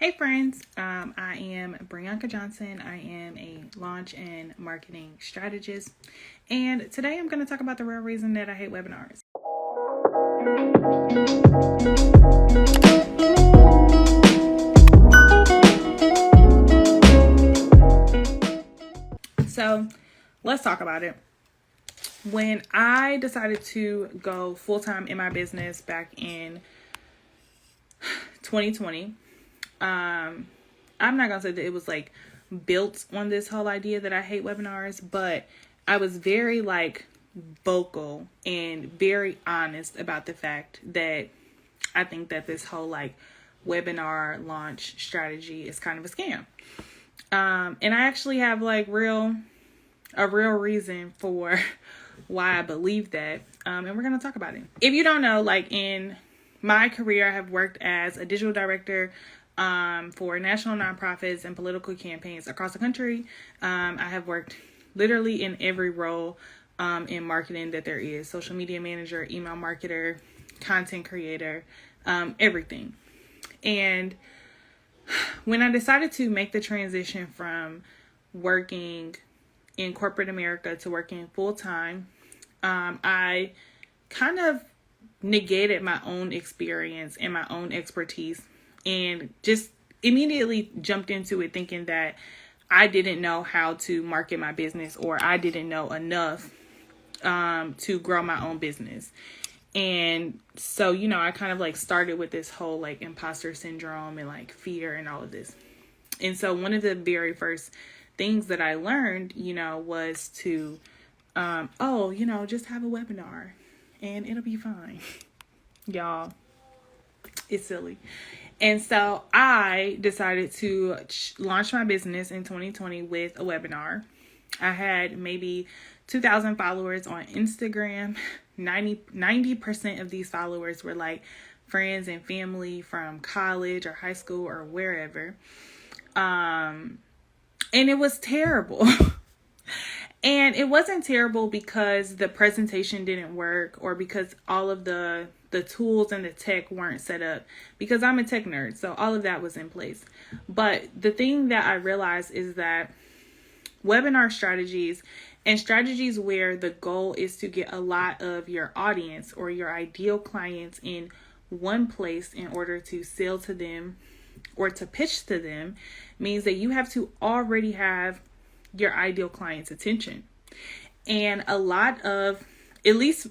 Hey friends, I am Brianca Johnson. I am a launch and marketing strategist. And today I'm going to talk about the real reason that I hate webinars. So let's talk about it. When I decided to go full-time in my business back in 2020, I'm not gonna say that it was like built on this whole idea that I hate webinars, but I was very vocal and very honest about the fact that I think that this whole webinar launch strategy is kind of a scam. And I actually have a real reason for why I believe that. And we're gonna talk about it. If you don't know, in my career, I have worked as a digital director for national nonprofits and political campaigns across the country. I have worked literally in every role in marketing that there is: social media manager, email marketer, content creator, everything. And when I decided to make the transition from working in corporate America to working full time, I kind of negated my own experience and my own expertise and just immediately jumped into it thinking that I didn't know how to market my business, or I didn't know enough to grow my own business. And so, I kind of started with this whole imposter syndrome and fear and all of this. And so one of the very first things that I learned, was to, just have a webinar and it'll be fine. Y'all, it's silly. And so I decided to launch my business in 2020 with a webinar. I had maybe 2,000 followers on Instagram. 90% of these followers were friends and family from college or high school or wherever. And it was terrible. And it wasn't terrible because the presentation didn't work or because all of the tools and the tech weren't set up, because I'm a tech nerd. So all of that was in place. But the thing that I realized is that webinar strategies and strategies where the goal is to get a lot of your audience or your ideal clients in one place in order to sell to them or to pitch to them means that you have to already have your ideal client's attention. And a lot of, at least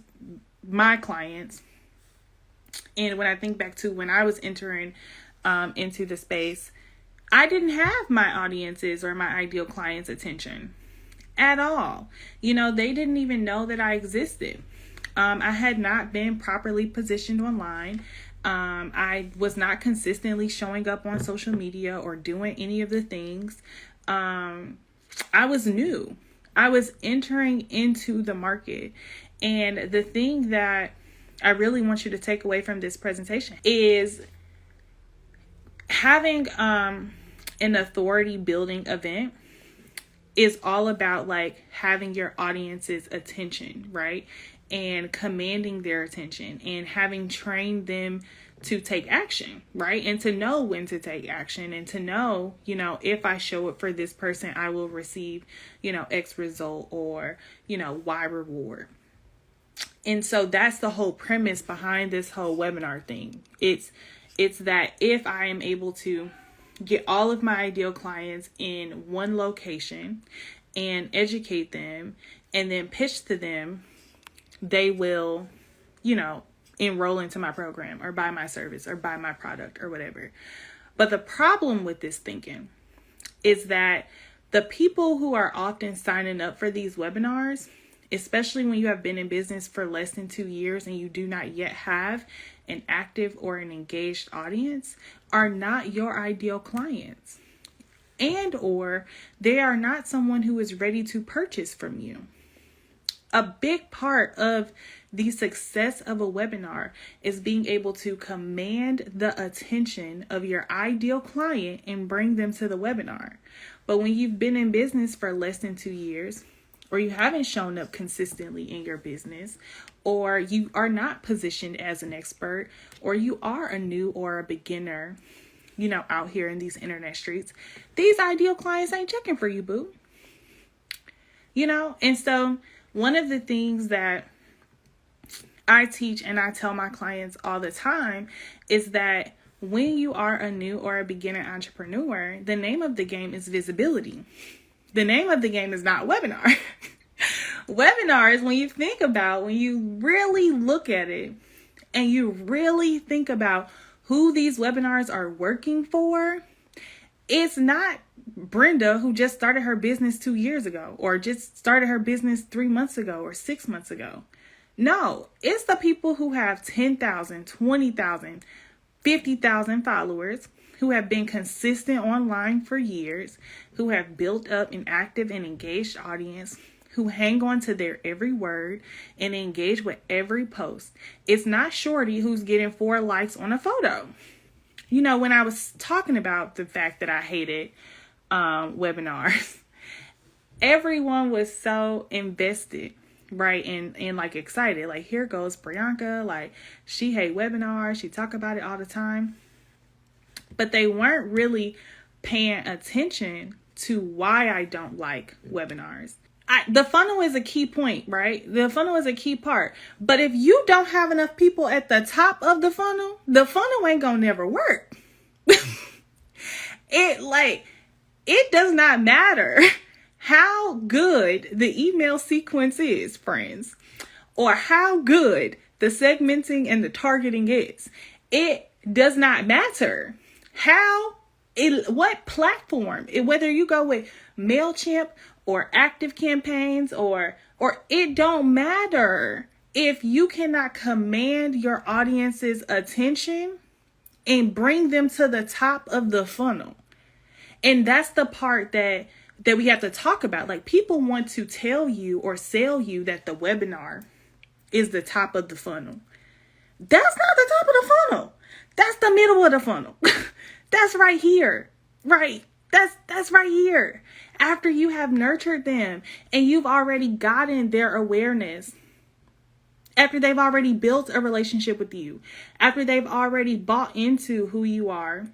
my clients, and when I think back to when I was entering into the space, I didn't have my audience's or my ideal client's attention at all. They didn't even know that I existed. I had not been properly positioned online. I was not consistently showing up on social media or doing any of the things. I was new. I was entering into the market. And the thing that I really want you to take away from this presentation is having an authority building event is all about having your audience's attention, right? And commanding their attention and having trained them to take action, right? And to know when to take action and to know, if I show up for this person, I will receive, X result or, Y reward. And so that's the whole premise behind this whole webinar thing. It's that if I am able to get all of my ideal clients in one location and educate them and then pitch to them, they will, enroll into my program or buy my service or buy my product or whatever. But the problem with this thinking is that the people who are often signing up for these webinars, especially when you have been in business for less than 2 years and you do not yet have an active or an engaged audience, are not your ideal clients, and or they are not someone who is ready to purchase from you. A big part of the success of a webinar is being able to command the attention of your ideal client and bring them to the webinar. But when you've been in business for less than 2 years, or you haven't shown up consistently in your business, or you are not positioned as an expert, or you are a new or a beginner, out here in these internet streets, these ideal clients ain't checking for you, boo. And so one of the things that I teach and I tell my clients all the time is that when you are a new or a beginner entrepreneur, the name of the game is visibility. The name of the game is not webinar. Webinars, when you really look at it and you really think about who these webinars are working for, it's not Brenda who just started her business 2 years ago or just started her business 3 months ago or 6 months ago. No, it's the people who have 10,000, 20,000, 50,000 followers, who have been consistent online for years, who have built up an active and engaged audience, who hang on to their every word and engage with every post. It's not Shorty who's getting 4 likes on a photo. When I was talking about the fact that I hated webinars, everyone was so invested, right? And like excited, like, here goes Brianca, like, she hate webinars, she talk about it all the time. But they weren't really paying attention to why I don't like webinars. The funnel is a key point, right? The funnel is a key part. But if you don't have enough people at the top of the funnel ain't gonna never work. It does not matter how good the email sequence is, friends, or how good the segmenting and the targeting is. It does not matter what platform, whether you go with MailChimp or Active Campaigns or it don't matter if you cannot command your audience's attention and bring them to the top of the funnel. And that's the part that we have to talk about. Like, people want to tell you or sell you that the webinar is the top of the funnel. That's not the top of the funnel. That's the middle of the funnel. That's right here. Right. That's right here. After you have nurtured them and you've already gotten their awareness, after they've already built a relationship with you, after they've already bought into who you are,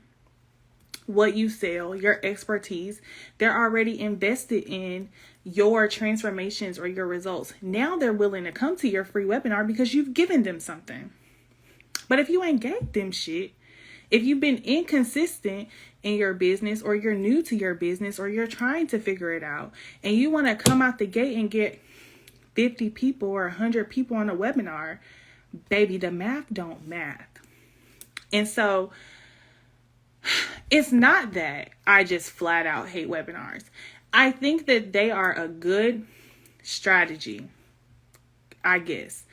what you sell, your expertise, they're already invested in your transformations or your results. Now they're willing to come to your free webinar because you've given them something. But if you ain't gave them shit, if you've been inconsistent in your business, or you're new to your business, or you're trying to figure it out, and you want to come out the gate and get 50 people or 100 people on a webinar, baby, the math don't math. And so it's not that I just flat out hate webinars. I think that they are a good strategy, I guess,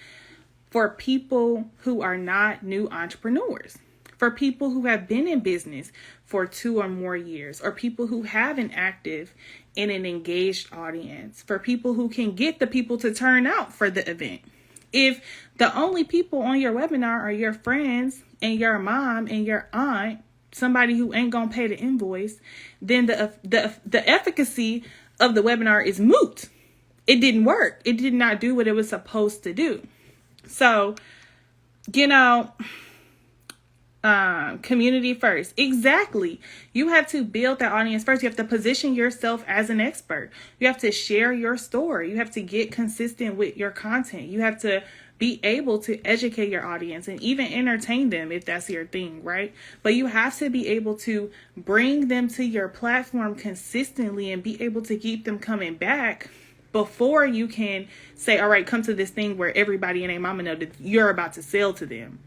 for people who are not new entrepreneurs, for people who have been in business for 2 or more years, or people who have an active and an engaged audience, for people who can get the people to turn out for the event. If the only people on your webinar are your friends and your mom and your aunt, somebody who ain't gonna pay the invoice, then the efficacy of the webinar is moot. It didn't work. It did not do what it was supposed to do. So, community first. Exactly. You have to build that audience first. You have to position yourself as an expert. You have to share your story. You have to get consistent with your content. You have to be able to educate your audience and even entertain them if that's your thing, right? But you have to be able to bring them to your platform consistently and be able to keep them coming back before you can say, all right, come to this thing where everybody and their mama know that you're about to sell to them,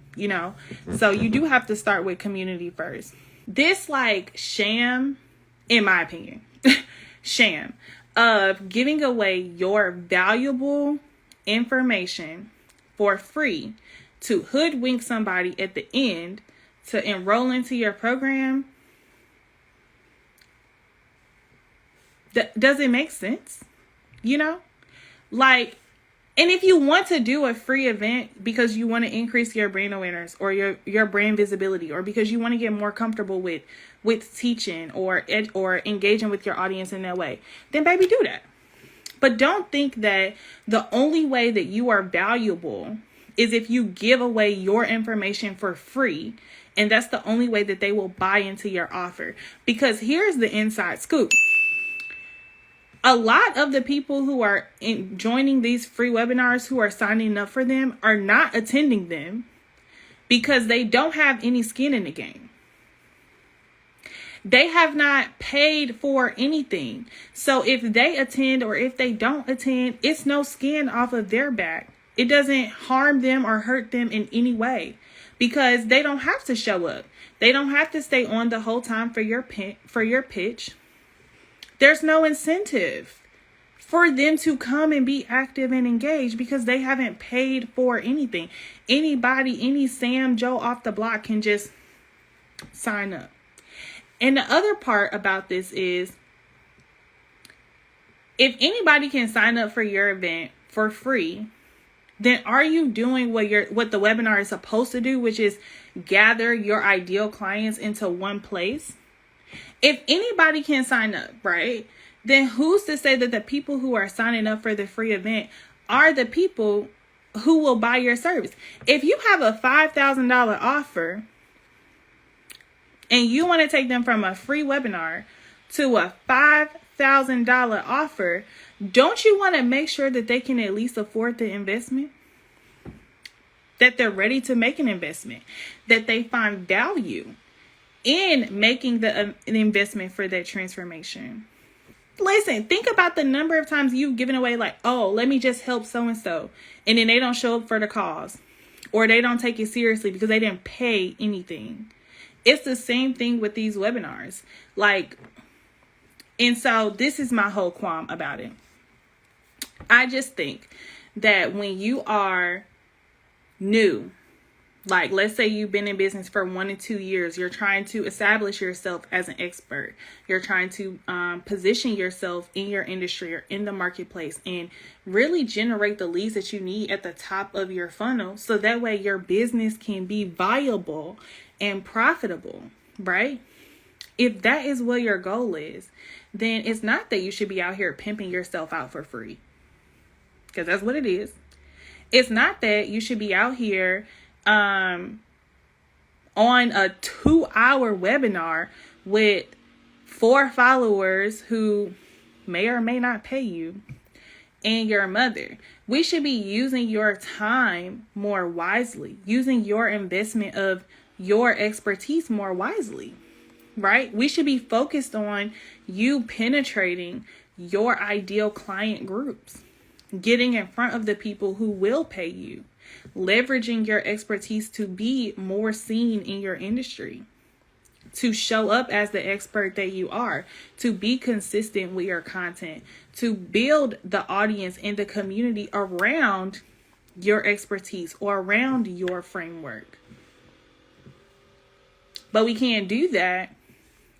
So you do have to start with community first. This sham, in my opinion, sham of giving away your valuable information for free to hoodwink somebody at the end to enroll into your program, does it make sense? And if you want to do a free event because you want to increase your brand awareness or your brand visibility, or because you want to get more comfortable with teaching or engaging with your audience in that way, then baby, do that. But don't think that the only way that you are valuable is if you give away your information for free And that's the only way that they will buy into your offer. Because here's the inside scoop. A lot of the people who are joining these free webinars, who are signing up for them, are not attending them because they don't have any skin in the game. They have not paid for anything. So if they attend or if they don't attend, it's no skin off of their back. It doesn't harm them or hurt them in any way because they don't have to show up. They don't have to stay on the whole time for your pitch. There's no incentive for them to come and be active and engaged because they haven't paid for anything. Anybody, any Sam, Joe off the block can just sign up. And the other part about this is, if anybody can sign up for your event for free, then are you doing what the webinar is supposed to do, which is gather your ideal clients into one place? If anybody can sign up, right, then who's to say that the people who are signing up for the free event are the people who will buy your service? If you have a $5,000 offer and you want to take them from a free webinar to a $5,000 offer, don't you want to make sure that they can at least afford the investment? That they're ready to make an investment, that they find value in making an investment for that transformation. Listen, think about the number of times you've given away, like, oh, let me just help so-and-so. And then they don't show up for the cause, or they don't take it seriously because they didn't pay anything. It's the same thing with these webinars. And so this is my whole qualm about it. I just think that when you are new, like let's say you've been in business for 1 to 2 years, you're trying to establish yourself as an expert. You're trying to position yourself in your industry or in the marketplace and really generate the leads that you need at the top of your funnel. So that way your business can be viable and profitable, right? If that is what your goal is, then it's not that you should be out here pimping yourself out for free, because that's what it is. It's not that you should be out here on a 2-hour webinar with 4 followers who may or may not pay you and your mother. We should be using your time more wisely, using your investment of your expertise more wisely, right? We should be focused on you penetrating your ideal client groups, getting in front of the people who will pay you, leveraging your expertise to be more seen in your industry, to show up as the expert that you are, to be consistent with your content, to build the audience and the community around your expertise or around your framework. But we can't do that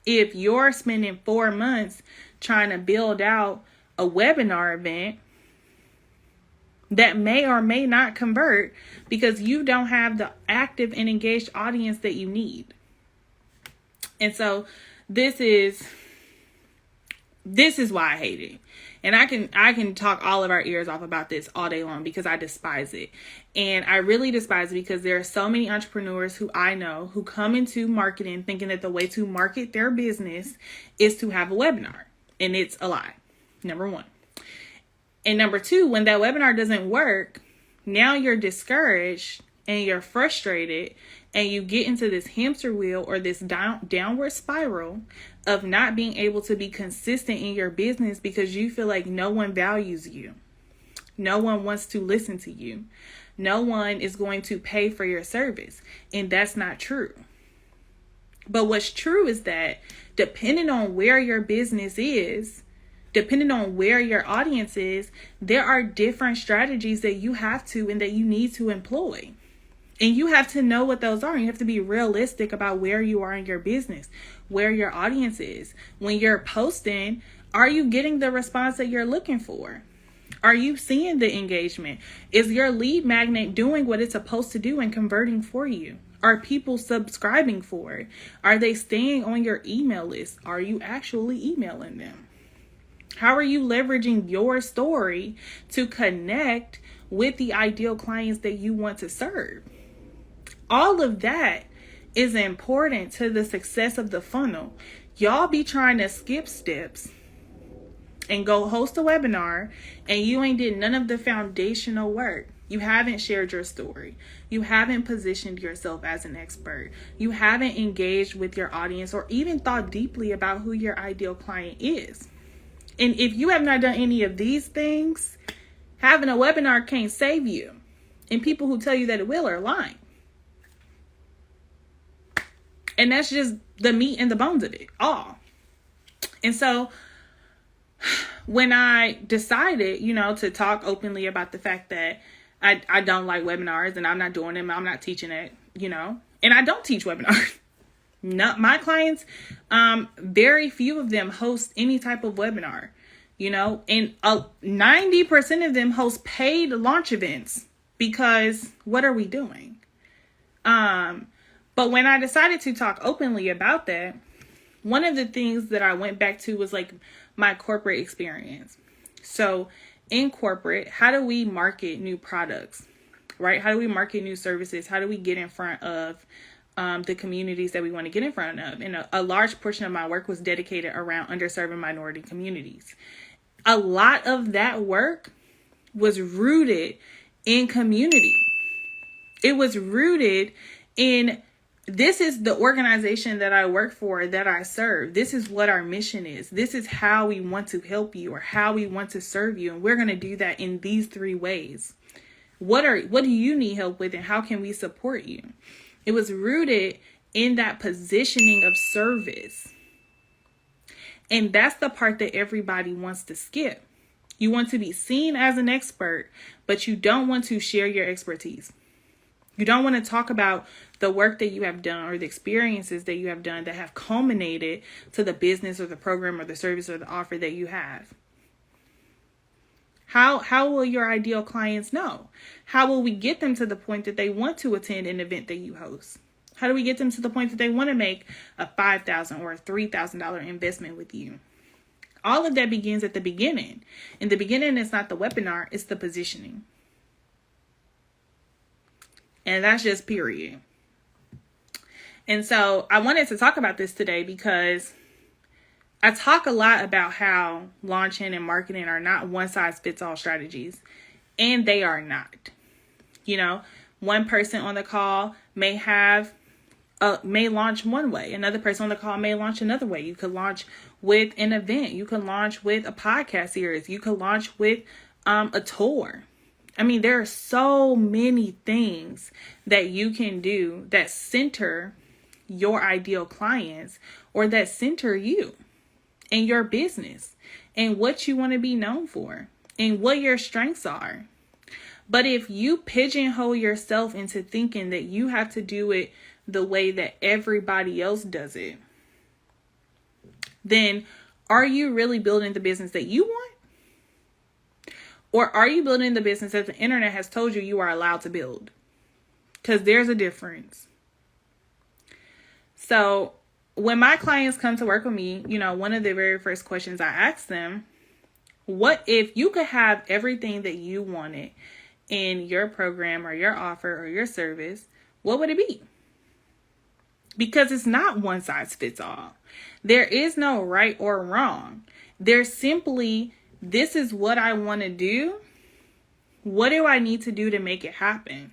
if you're spending 4 months trying to build out a webinar event that may or may not convert because you don't have the active and engaged audience that you need. And so this is why I hate it. And I can talk all of our ears off about this all day long because I despise it. And I really despise it because there are so many entrepreneurs who I know who come into marketing thinking that the way to market their business is to have a webinar. And it's a lie. Number one. And number two, when that webinar doesn't work, now you're discouraged and you're frustrated and you get into this hamster wheel or this downward spiral of not being able to be consistent in your business because you feel like no one values you. No one wants to listen to you. No one is going to pay for your service. And that's not true. But what's true is that depending on where your business is, depending on where your audience is, there are different strategies that you have to and that you need to employ. And you have to know what those are. You have to be realistic about where you are in your business, where your audience is. When you're posting, are you getting the response that you're looking for? Are you seeing the engagement? Is your lead magnet doing what it's supposed to do and converting for you? Are people subscribing for it? Are they staying on your email list? Are you actually emailing them? How are you leveraging your story to connect with the ideal clients that you want to serve? All of that is important to the success of the funnel. Y'all be trying to skip steps and go host a webinar, and you ain't did none of the foundational work. You haven't shared your story. You haven't positioned yourself as an expert. You haven't engaged with your audience or even thought deeply about who your ideal client is. And if you have not done any of these things, having a webinar can't save you. And people who tell you that it will are lying. And that's just the meat and the bones of it all. And so when I decided, to talk openly about the fact that I don't like webinars and I'm not doing them, I'm not teaching it, and I don't teach webinars. Not my clients, very few of them host any type of webinar, and 90% of them host paid launch events, because what are we doing? But when I decided to talk openly about that, one of the things that I went back to was like my corporate experience. So in corporate, how do we market new products, right? How do we market new services? How do we get in front of the communities that we want to get in front of? And a large portion of my work was dedicated around underserved and minority communities. A lot of that work was rooted in community. It was rooted in, this is the organization that I work for, that I serve. This is what our mission is. This is how we want to help you, or how we want to serve you. And we're going to do that in these 3 ways. What do you need help with, and how can we support you? It was rooted in that positioning of service. And that's the part that everybody wants to skip. You want to be seen as an expert, but you don't want to share your expertise. You don't want to talk about the work that you have done or the experiences that you have done that have culminated to the business or the program or the service or the offer that you have. How will your ideal clients know? How will we get them to the point that they want to attend an event that you host? How do we get them to the point that they want to make a $5,000 or a $3,000 investment with you? All of that begins at the beginning. In the beginning, it's not the webinar, it's the positioning. And that's just period. And so I wanted to talk about this today because I talk a lot about how launching and marketing are not one size fits all strategies. And they are not. One person on the call may launch one way. Another person on the call may launch another way. You could launch with an event. You could launch with a podcast series. You could launch with a tour. I mean, there are so many things that you can do that center your ideal clients, or that center you and your business and what you want to be known for and what your strengths are. But if you pigeonhole yourself into thinking that you have to do it the way that everybody else does it, then are you really building the business that you want? Or are you building the business that the internet has told you are allowed to build? Because there's a difference. So when my clients come to work with me, one of the very first questions I ask them, what if you could have everything that you wanted in your program or your offer or your service, what would it be? Because it's not one size fits all. There is no right or wrong. There's simply, this is what I want to do. What do I need to do to make it happen?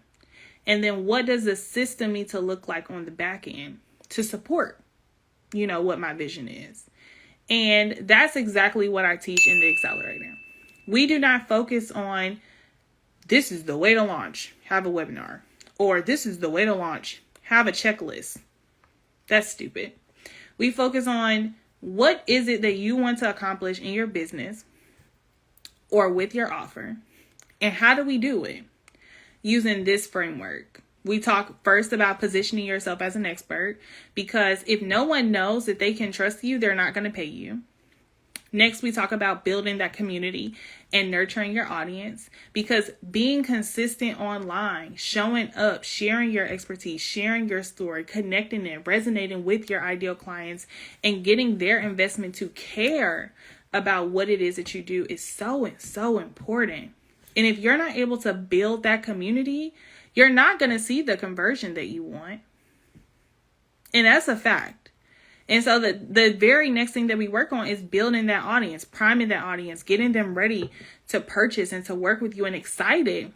And then what does the system need to look like on the back end to support, what my vision is? And that's exactly what I teach in the accelerator. We do not focus on, this is the way to launch, have a webinar, or this is the way to launch, have a checklist. That's stupid. We focus on, what is it that you want to accomplish in your business or with your offer? And how do we do it? Using this framework. We talk first about positioning yourself as an expert, because if no one knows that they can trust you, they're not going to pay you. Next, we talk about building that community and nurturing your audience, because being consistent online, showing up, sharing your expertise, sharing your story, connecting it, resonating with your ideal clients, and getting their investment to care about what it is that you do is so important. And if you're not able to build that community, you're not going to see the conversion that you want. And that's a fact. And so the very next thing that we work on is building that audience, priming that audience, getting them ready to purchase and to work with you and excited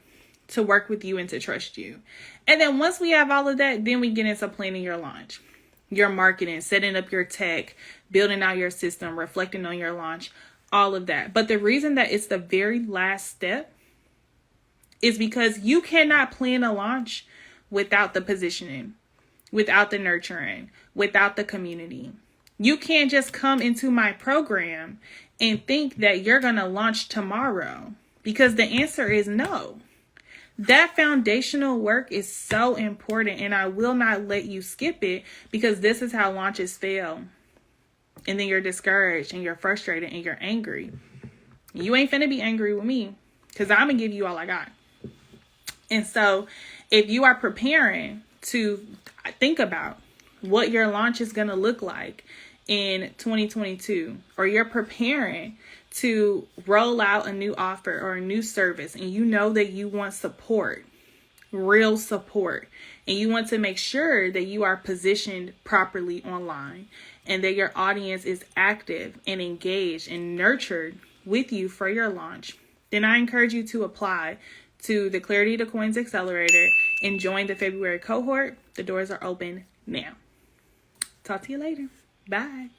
to work with you and to trust you. And then once we have all of that, then we get into planning your launch, your marketing, setting up your tech, building out your system, reflecting on your launch, all of that. But the reason that it's the very last step is because you cannot plan a launch without the positioning, without the nurturing, without the community. You can't just come into my program and think that you're going to launch tomorrow, because the answer is no. That foundational work is so important, and I will not let you skip it, because this is how launches fail. And then you're discouraged and you're frustrated and you're angry. You ain't finna be angry with me, because I'm going to give you all I got. And so if you are preparing to think about what your launch is going to look like in 2022, or you're preparing to roll out a new offer or a new service, and you know that you want support, real support, and you want to make sure that you are positioned properly online and that your audience is active and engaged and nurtured with you for your launch, then I encourage you to apply to the Clarity to Coins Accelerator and join the February cohort. The doors are open now. Talk to you later. Bye.